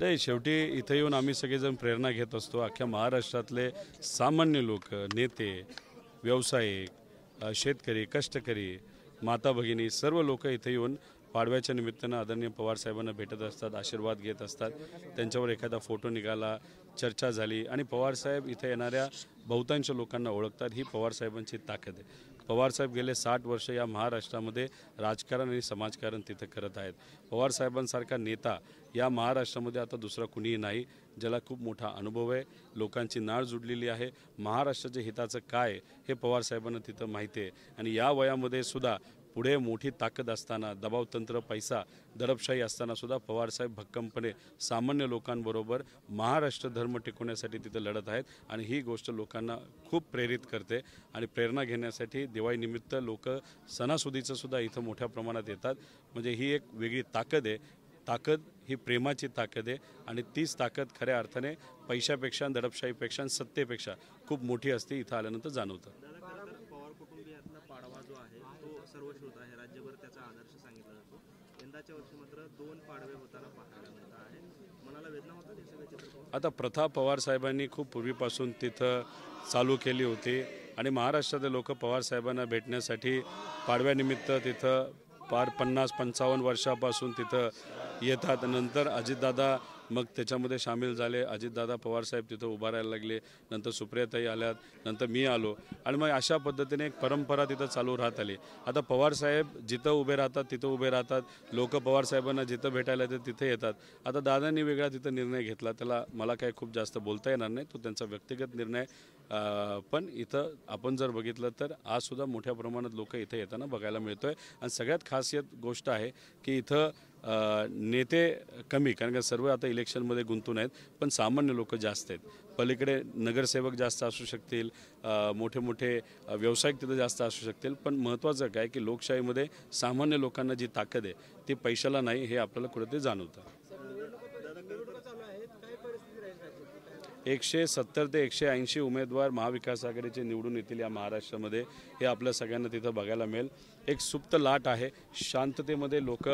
नाही, शेवटी इथे येऊन आम्ही सगळेजण प्रेरणा घेत असतो. अख्ख्या महाराष्ट्रातले सामान्य लोक, नेते, व्यावसायिक, शेतकरी, कष्टकरी, माता भगिनी सर्व लोक इथे येऊन पाडव्याच्या निमित्तानं आदरणीय पवार साहेबांना भेटत असतात, आशीर्वाद घेत असतात. त्यांच्यावर एखादा फोटो निघाला, चर्चा झाली आणि पवार साहेब इथे येणाऱ्या बहुतांश लोकांना ओळखतात. ही पवार साहेबांची ताकद आहे. पवारसाहेब गेले 60 वर्ष या महाराष्ट्रामध्ये राजकारण आणि समाजकारण तिथे करत आहेत. पवारसाहेबांसारखा नेता या महाराष्ट्रामध्ये आता दुसरा कुणीही नाही, ज्याला खूप मोठा अनुभव आहे, लोकांची नाळ जुडलेली आहे. महाराष्ट्राच्या हिताचं काय हे पवारसाहेबांना तिथं माहिती आहे. आणि या वयामध्ये सुद्धा पुढे मोठी ताकद असताना, दबावतंत्र, पैसा, दडपशाही असताना सुद्धा पवारसाहेब भक्कमपणे सामान्य लोकांबरोबर महाराष्ट्र धर्म टिकवण्यासाठी तिथं लढत आहेत. आणि ही गोष्ट लोकांना खूप प्रेरित करते. आणि प्रेरणा घेण्यासाठी दिवाळीनिमित्त लोक सणासुदीचं सुद्धा इथं मोठ्या प्रमाणात येतात. म्हणजे ही एक वेगळी ताकद आहे. ताकद ही प्रेमाची ताकद आहे आणि तीच ताकद खऱ्या अर्थाने पैशापेक्षा, दडपशाहीपेक्षा, सत्तेपेक्षा खूप मोठी असते. इथं आल्यानंतर जाणवतं. पवार कुटुंबियातला पाडवा जो आहे तो सर्वश्रुत आहे, राज्यभर त्याचा आदर्श सांगितला जातो. यंदाच्या वर्षी मात्र 2 पाडवे होताना पाहायला मिळत आहे. मनाला वेदना होतात हे सगळे चित्र. आता प्रथा पवार साहेबांनी खूप पूर्वीपासून तिथं चालू केली होती आणि महाराष्ट्रातले लोक पवार साहेबांना भेटण्यासाठी पाडव्यानिमित्त तिथं पार 50-55 वर्षापासून तिथं येतात. नंतर अजितदादा मग त्याच्यामध्ये सामील झाले. अजितदादा पवारसाहेब तिथं उभा राहायला लागले. नंतर सुप्रियाताई आल्यात, नंतर मी आलो आणि मग अशा पद्धतीने एक परंपरा तिथं चालू राहत आली. आता पवारसाहेब जिथं उभे राहतात तिथं उभे राहतात. लोक पवारसाहेबांना जिथं भेटायला येतात तिथे येतात. आता दादांनी वेगळा तिथं निर्णय घेतला, त्याला मला काही खूप जास्त बोलता येणार नाही, तो त्यांचा व्यक्तिगत निर्णय. पण इथं आपण जर बघितलं तर आजसुद्धा मोठ्या प्रमाणात लोक इथं येताना बघायला मिळतो आहे. आणि सगळ्यात खासियत गोष्ट आहे की इथं नेते कमी, कारण का सर्व आता इलेक्शनमध्ये गुंतून आहेत, पण सामान्य लोक जास्त आहेत. पलीकडे नगरसेवक जास्त असू शकतील, मोठे मोठे व्यावसायिक तिथं जास्त असू शकतील, पण महत्त्वाचं काय की लोकशाहीमध्ये सामान्य लोकांना जी ताकद आहे ती पैशाला नाही, हे आपल्याला कुठेतरी जाणवतं. 170 ते 180 उमेदवार महाविकास आघाडीचे निवडून येतील या महाराष्ट्रामध्ये, हे आपल्या सगळ्यांना तिथं बघायला मिळेल. एक सुप्त लाट आहे. शांततेमध्ये लोक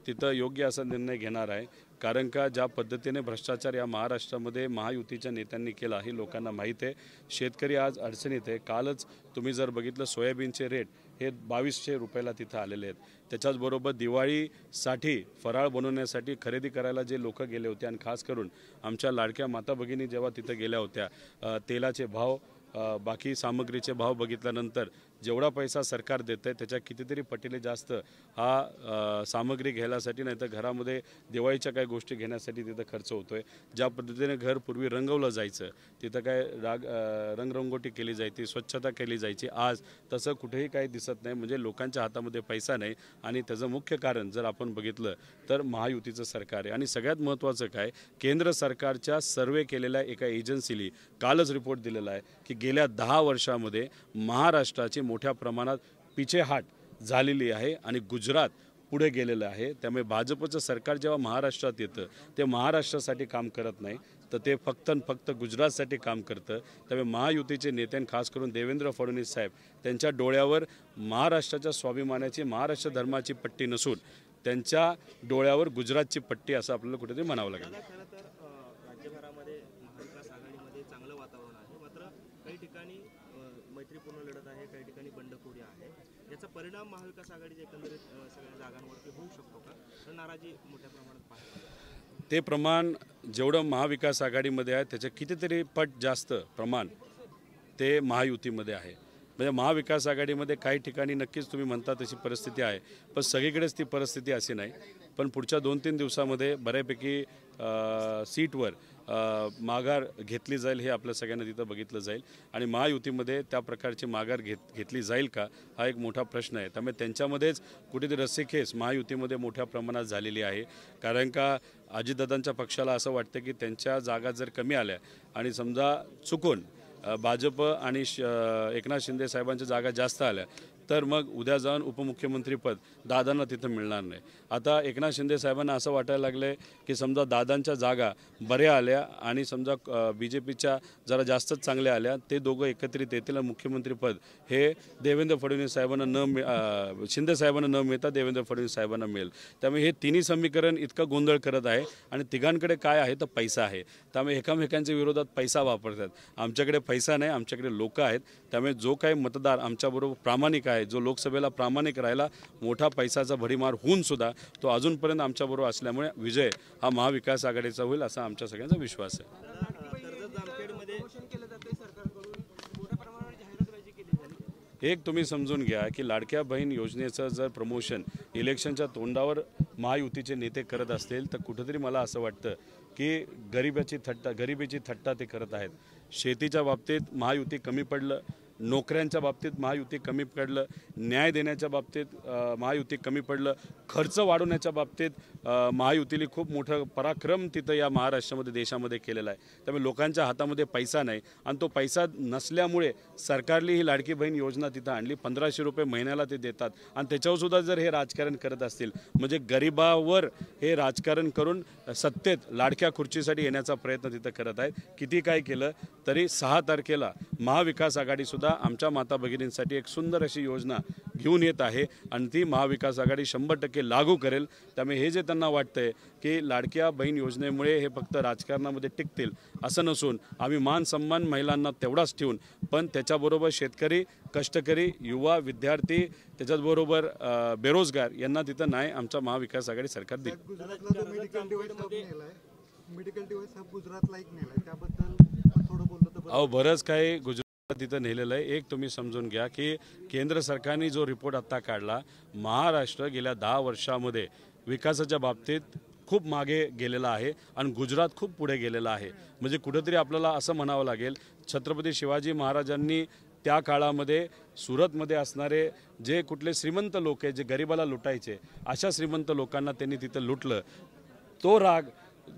तिथं योग्य असा निर्णय घेणार आहे. कारण का ज्या पद्धतीने भ्रष्टाचार या महाराष्ट्रामध्ये महायुतीच्या नेत्यांनी केला हे लोकांना माहीत आहे. शेतकरी आज अडचणीत आहे. कालच तुम्ही जर बघितलं सोयाबीनचे रेट हे 2200 रुपयाला तिथं आलेले आहेत. त्याच्याचबरोबर दिवाळीसाठी फराळ बनवण्यासाठी खरेदी करायला जे लोक गेले होते आणि खास करून आमच्या लाडक्या माता भगिनी जेव्हा तिथं गेल्या होत्या, तेलाचे भाव, बाकी सामग्रीचे भाव बघितल्यानंतर जेवढा पैसा सरकार देतं आहे त्याच्या कितीतरी पटीने जास्त हा सामग्री घ्यायसाठी नाही तर घरामध्ये दिवाळीच्या काही गोष्टी घेण्यासाठी तिथं खर्च होतो आहे. ज्या पद्धतीने घर पूर्वी रंगवलं जायचं, तिथं काय रंगरंगोटी केली जायची, स्वच्छता केली जायची, आज तसं कुठेही काही दिसत नाही. म्हणजे लोकांच्या हातामध्ये पैसा नाही. आणि त्याचं मुख्य कारण जर आपण बघितलं तर महायुतीचं सरकार आहे. आणि सगळ्यात महत्त्वाचं काय, केंद्र सरकारच्या सर्वे केलेल्या एका एजन्सीने कालच रिपोर्ट दिलेला आहे की गेल्या 10 वर्षामध्ये महाराष्ट्राची मोठ्या प्रमाणात पिछेहाट झालेली आहे आणि गुजरात पुढे गेलेलं आहे. त्यामुळे भाजपचं सरकार जेव्हा महाराष्ट्रात येतं ते महाराष्ट्रासाठी काम करत नाही, तर ते फक्त गुजरातसाठी काम करतं. त्यामुळे महायुतीचे नेते खास करून देवेंद्र फडणवीस साहेब त्यांच्या डोळ्यावर महाराष्ट्राच्या स्वाभिमानाची, महाराष्ट्र धर्माची पट्टी नसून त्यांच्या डोळ्यावर गुजरातची पट्टी असं आपल्याला कुठेतरी म्हणावं लागेल. राज्यभरामध्ये महाविकास आघाडीमध्ये चांगलं वातावरण आहे, मात्र काही ठिकाणी मैत्रीपूर्ण लढत आहे, काही ठिकाणी बंडखोरी आहे. याचा परिणाम महाविकास आघाडीच्या एकंदरीत सगळ्या जागांवरती होऊ शकतो का? तर नाराजी मोठ्या प्रमाणात पाहायला ते प्रमाण जेवढं महाविकास आघाडीमध्ये आहे त्याच्या कितीतरी पट जास्त प्रमाण ते महायुतीमध्ये आहे. म्हणजे महाविकास आघाडीमध्ये काही ठिकाणी नक्कीच तुम्ही म्हणता तशी परिस्थिती आहे, पण सगळीकडेच ती परिस्थिती अशी नाही. पण पुढच्या 2-3 दिवसामध्ये बऱ्यापैकी सीटवर माघार घेतली जाईल, हे आपल्या सगळ्यांना तिथं बघितलं जाईल. आणि महायुतीमध्ये त्या प्रकारची माघार घेतली जाईल का, हा एक मोठा प्रश्न आहे. त्यामुळे त्यांच्यामध्येच कुठेतरी रस्सीखेच महायुतीमध्ये मोठ्या प्रमाणात झालेली आहे. कारण का अजितदादांच्या पक्षाला असं वाटतं की त्यांच्या जागा जर कमी आल्या आणि समजा चुकून भाजप आणि एकनाथ शिंदे साहेबांच्या जागा जास्त आल्या तर मग उद्या जाऊन उपमुख्यमंत्रीपद दादांना तिथं मिळणार नाही। आता एकनाथ शिंदे साहेबांना असं वाटायला लागलं आहे की समजा दादांच्या जागा बऱ्या आल्या आणि समजा BJPच्या जरा जास्तच चांगल्या आल्या, ते दोघं एकत्रित येतील आणि मुख्यमंत्रीपद हे देवेंद्र फडणवीस साहेबांना शिंदे साहेबांना न मिळता देवेंद्र फडणवीस साहेबांना मिळेल। त्यामुळे हे तिन्ही समीकरण इतकं गोंधळ करत आहे आणि तिघांकडे काय आहे तर पैसा आहे, त्यामुळे एकामेकांच्या विरोधात पैसा वापरतात। आमच्याकडे पैसा नाही, आमच्याकडे लोक आहेत, त्यामुळे जो काही मतदार आमच्याबरोबर प्रामाणिक आहे, जो लोकसभेला प्रामाणिक राहिला, मोठा पैसाचा भडीमार होऊन सुद्धा तो अजूनपर्यंत आमच्याबरोबर असल्यामुळे विजय हा महाविकास आघाडीचा होईल असा आमच्या सगळ्यांचा विश्वास आहे। एक तुम्ही समजून घ्या की लाडक्या बहीण योजनेचं जर प्रमोशन इलेक्शनच्या तोंडावर महायुतीचे नेते करत असतील तर कुठेतरी मला असं वाटतं की गरिबीची थट्टा ते करत आहेत। शेतीच्या बाबतीत महायुती कमी पडलं, नोकऱ्यांच्या बाबतीत महायुती कमी पडलं, न्याय देण्याच्या बाबतीत महायुती कमी पडलं, खर्च वाढवण्याच्या बाबतीत महायुतीने खूप मोठं पराक्रम तिथं या महाराष्ट्रामध्ये देशामध्ये केलेला आहे। त्यामुळे लोकांच्या हातामध्ये पैसा नाही आणि तो पैसा नसल्यामुळे सरकारने ही लाडकी बहीण योजना तिथं आणली, 1500 रुपये महिन्याला ते देतात आणि त्याच्यावर सुद्धा जर हे राजकारण करत असतील म्हणजे गरिबावर हे राजकारण करून सत्तेत लाडक्या खुर्चीसाठी येण्याचा प्रयत्न तिथं करत आहेत। किती काय केलं तरी 6 तारखेला महाविकास आघाडी सुद्धा आमच्या माता भगिनींसाठी एक सुंदर अशी योजना घेऊन येत आहे आणि ती महाविकास आघाडी 100% लागू करेल। त्यामुळे हे जे त्यांना वाटतंय की लाडक्या बहीण योजनेमुळे हे फक्त राजकारणामध्ये टिकतील असं नसून आम्ही मान सन्मान महिलांना तेवढाच ठेवून पण त्याच्याबरोबर शेतकरी, कष्टकरी, युवा, विद्यार्थी, त्याच्याबरोबर बेरोजगार यांना तिथं नाही आमचा महाविकास आघाडी सरकार देईल। अहो बरंच काही गुजरात तिथं नेलेलं आहे। एक तुम्ही समजून घ्या की केंद्र सरकारने जो रिपोर्ट आता काढला, महाराष्ट्र गेल्या 10 वर्षामध्ये विकासाच्या बाबतीत खूप मागे गेलेला आहे आणि गुजरात खूप पुढे गेलेला आहे। म्हणजे कुठेतरी आपल्याला असं म्हणावं लागेल छत्रपती शिवाजी महाराजांनी त्या काळामध्ये सुरतमध्ये असणारे जे कुठले श्रीमंत लोक आहेत जे गरिबाला लुटायचे, अशा श्रीमंत लोकांना त्यांनी तिथं लुटलं। तो राग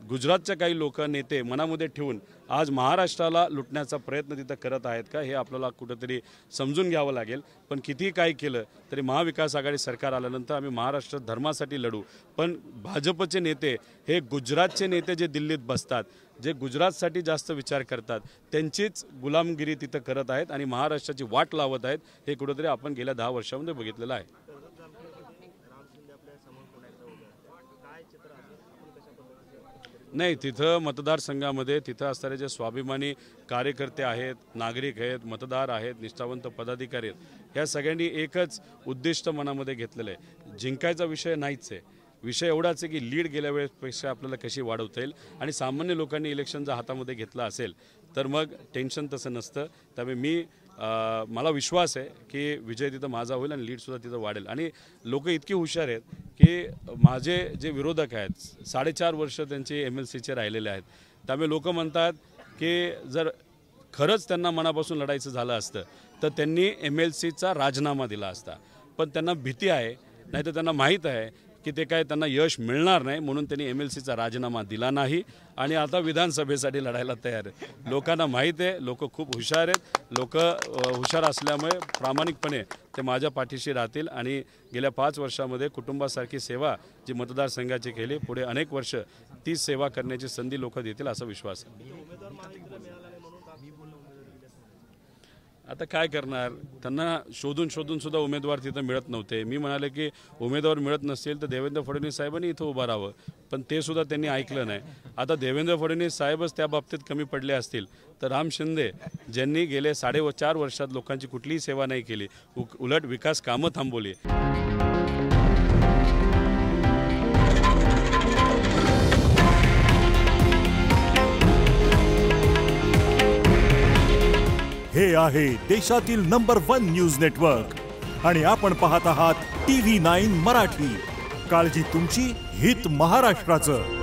गुजरातचे काही लोक नेते मनामध्ये ठेवून आज महाराष्ट्राला लुटण्याचा प्रयत्न तिथं करत आहेत का हे आपल्याला कुठेतरी समजून घ्यावं लागेल। पण किती काय केलं तरी महाविकास आघाडी सरकार आल्यानंतर आम्ही महाराष्ट्र धर्मासाठी लढू। पण भाजपचे नेते हे गुजरातचे नेते जे दिल्लीत बसतात, जे गुजरातसाठी जास्त विचार करतात, त्यांचीच गुलामगिरी तिथं करत आहेत आणि महाराष्ट्राची वाट लावत आहेत। हे कुठेतरी आपण गेल्या 10 वर्षांमध्ये बघितलेलं आहे। नाही, तिथं मतदारसंघामध्ये तिथं असणारे जे स्वाभिमानी कार्यकर्ते आहेत, नागरिक आहेत, मतदार आहेत, निष्ठावंत पदाधिकारी आहेत, ह्या सगळ्यांनी एकच उद्दिष्ट मनामध्ये घेतलेलं आहे। जिंकायचा विषय नाहीच आहे, विषय एवढाच आहे की लीड गेल्या वेळेसपेक्षा आपल्याला कशी वाढवता येईल आणि सामान्य लोकांनी इलेक्शनचा हातामध्ये घेतला असेल तर मग टेन्शन तसं नसतं। त्यामुळे मला विश्वास आहे की विजय तिथं माझा होईल आणि लीडसुद्धा तिथं वाढेल। आणि लोक इतकी हुशार आहेत की माझे जे विरोधक आहेत 4.5 वर्ष त्यांचे MLCचे राहिलेले आहेत, त्यामुळे लोक म्हणतात की जर खरंच त्यांना मनापासून लढायचं झालं असतं तर त्यांनी MLCचा राजीनामा दिला असता, पण त्यांना भीती आहे, नाही तर त्यांना माहीत आहे की ते काय त्यांना यश मिळणार नाही म्हणून त्यांनी MLCचा राजीनामा दिला नाही आणि आता विधानसभेसाठी लढायला तयार आहे। लोकांना माहीत आहे, लोक खूप हुशार आहेत, लोक हुशार असल्यामुळे प्रामाणिकपणे ते माझ्या पाठीशी राहतील आणि गेल्या 5 वर्षामध्ये कुटुंबासारखी सेवा जी मतदारसंघाची केली, पुढे अनेक वर्ष तीच सेवा करण्याची संधी लोक देतील असा विश्वास आहे। आता काय करणार, त्यांना शोधून सुद्धा उमेदवार तिथं मिळत नव्हते। मी म्हणाले की उमेदवार मिळत नसतील तर देवेंद्र फडणवीस साहेबांनी इथं उभं राहावं, पण ते सुद्धा त्यांनी ऐकलं नाही। आता देवेंद्र फडणवीस साहेबच त्या बाबतीत कमी पडले असतील तर राम शिंदे ज्यांनी गेले 4.5 वर्षात लोकांची कुठलीही सेवा नाही केली, उलट विकास कामं थांबवली। हे आहे देशातील नंबर 1 न्यूज नेटवर्क आणि आपण पाहत आहात TV9 मराठी। काळजी तुमची, हित महाराष्ट्राचं।